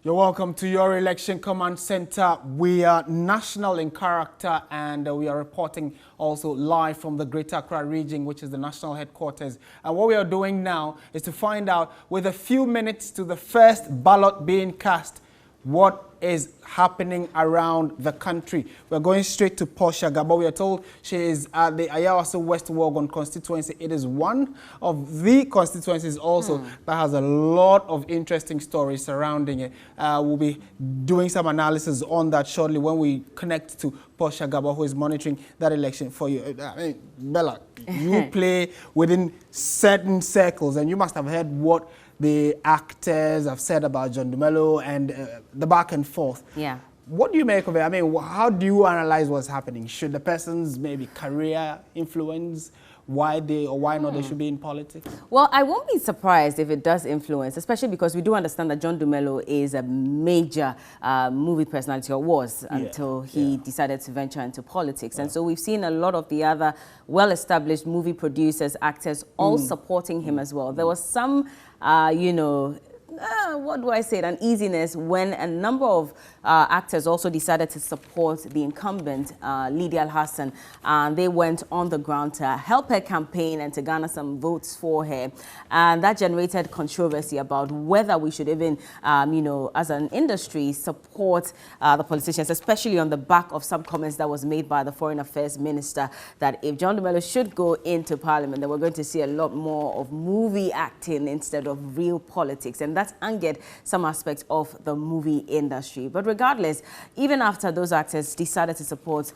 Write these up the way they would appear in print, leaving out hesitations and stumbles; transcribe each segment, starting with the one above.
You're welcome to your election command center. We are national in character and we are reporting also live from the Greater Accra region, which is the national headquarters. And what we are doing now is to find out, with a few minutes to the first ballot being cast, what is happening around the country. We're going straight to Portia Gaba. We are told she is at the Ayawaso West Wuogon constituency. It is one of the constituencies also that has a lot of interesting stories surrounding it. We'll be doing some analysis on that shortly when we connect to Portia Gaba, who is monitoring that election for you. I mean, Bella, you play within certain circles and you must have heard what the actors have said about John Dumelo and the back and forth. Yeah. What do you make of it? I mean, how do you analyze what's happening? Should the person's maybe career influence why they or why not they should be in politics? Well, I won't be surprised if it does influence, especially because we do understand that John Dumelo is a major movie personality, or was, until he decided to venture into politics. And so we've seen a lot of the other well-established movie producers, actors, all supporting him as well. There was some, you know, what do I say, uneasiness when a number of actors also decided to support the incumbent, Lydia Hassan. They went on the ground to help her campaign and to garner some votes for her. And that generated controversy about whether we should even, you know, as an industry, support the politicians, especially on the back of some comments that was made by the Foreign Affairs Minister that if John Dumelo should go into Parliament, then we're going to see a lot more of movie acting instead of real politics. And that's angered some aspects of the movie industry. But regardless, even after those actors decided to support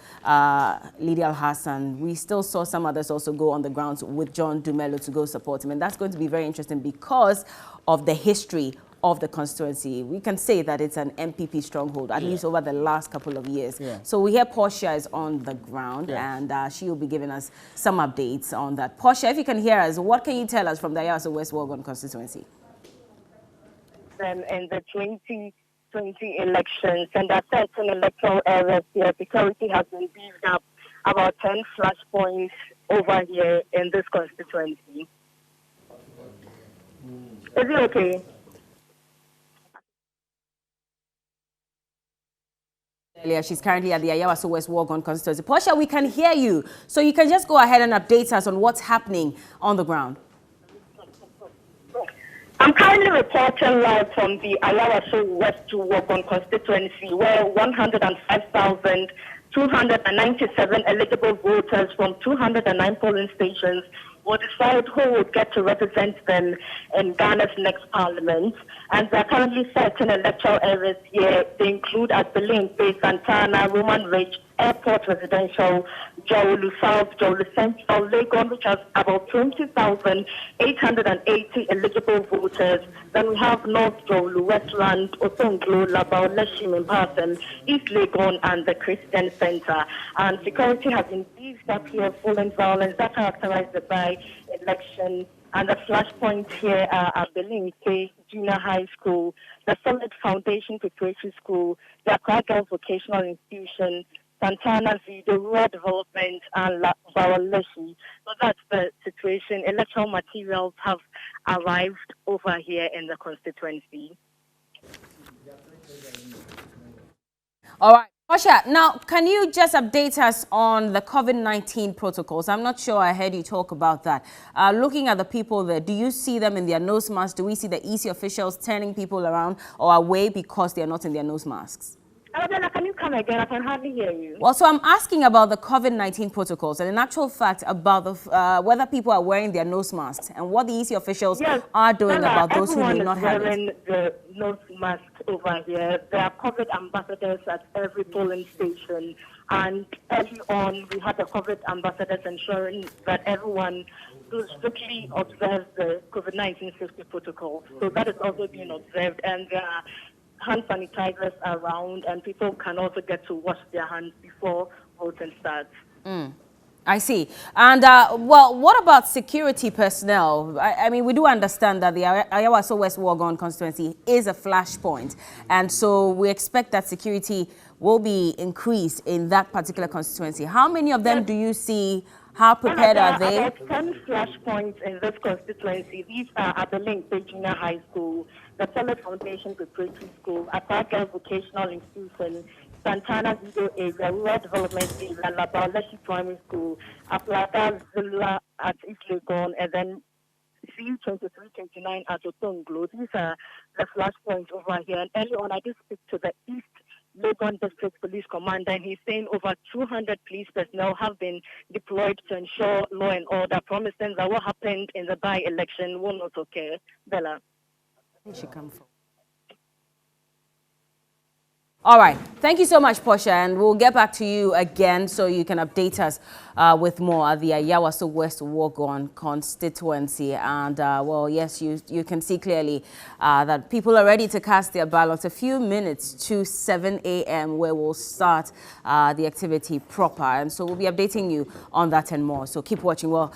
Lydia Hassan, we still saw some others also go on the grounds with John Dumelo to go support him. And that's going to be very interesting because of the history of the constituency. We can say that it's an MPP stronghold, at least over the last couple of years. So we hear Portia is on the ground and she will be giving us some updates on that. Portia, if you can hear us, what can you tell us from the Ayawaso West Wuogon constituency? In the 2020 elections, and there are certain electoral areas here. Security has been beefed up, about 10 flashpoints over here in this constituency. Is it okay? She's currently at the Ayawaso West Wuogon constituency. Portia, we can hear you, so you can just go ahead and update us on what's happening on the ground. I'm currently reporting live from the Ayawaso West Wuogon constituency, where 105,297 eligible voters from 209 polling stations will decide who would get to represent them in Ghana's next parliament. And there are currently certain electoral areas here. They include Abelimpe, Santana, Roman Ridge, Airport Residential, Jowlu South, Jowlu Central, Legon, which has about 20,880 eligible voters. Then we have North Jowlu, Westland, Osonglo, Labao, Leshim, Impasem, East Legon, and the Christian Center. And security has been beefed up here following violence that characterized the by-election. And the flashpoints here are Abelimpe Junior High School, the Solid Foundation Preparatory School, the Accra Girls Vocational Institution, Santana V, the Rural Development, and Bawaleshi. So that's the situation. Electoral materials have arrived over here in the constituency. All right. Portia, now, can you just update us on the COVID-19 protocols? I'm not sure I heard you talk about that. Looking at the people there, do you see them in their nose masks? Do we see the EC officials turning people around or away because they are not in their nose masks? Alabella, can you come again? I can hardly hear you. Well, so I'm asking about the COVID-19 protocols and in actual fact about the, whether people are wearing their nose masks and what the EC officials are doing about those who may not have it. Everyone is wearing the nose mask over here. There are COVID ambassadors at every polling station. And early on, we had the COVID ambassadors ensuring that everyone strictly observes the COVID-19 safety protocols. So that is also being observed. And there are hand sanitizers around, and people can also get to wash their hands before voting starts. I see. And, well, what about security personnel? I mean, we do understand that the Ayawaso West Wuogon constituency is a flashpoint, and so we expect that security will be increased in that particular constituency. How many of them do you see? How prepared are they? About 10 flashpoints in this constituency. These are at the Link Junior High School, the Solid Foundation Preparatory School, Aquaga Vocational Institution, Santana Video Area, Rural Development Area, Labaleshi Primary School, Aplata Zilla at East Wuogon, and then C2329 at Otonglo. These are the flashpoints over here. And early on, I did speak to the East Wuogon District Police Commander, and he's saying over 200 police personnel have been deployed to ensure law and order, promising that what happened in the by-election will not occur. Bella. She come from. All right. Thank you so much, Portia, and we'll get back to you again so you can update us with more at the Ayawaso West Wuogon constituency. And, well, yes, you can see clearly that people are ready to cast their ballots. A few minutes to 7 a.m. where we'll start the activity proper. And so we'll be updating you on that and more. So keep watching. Well,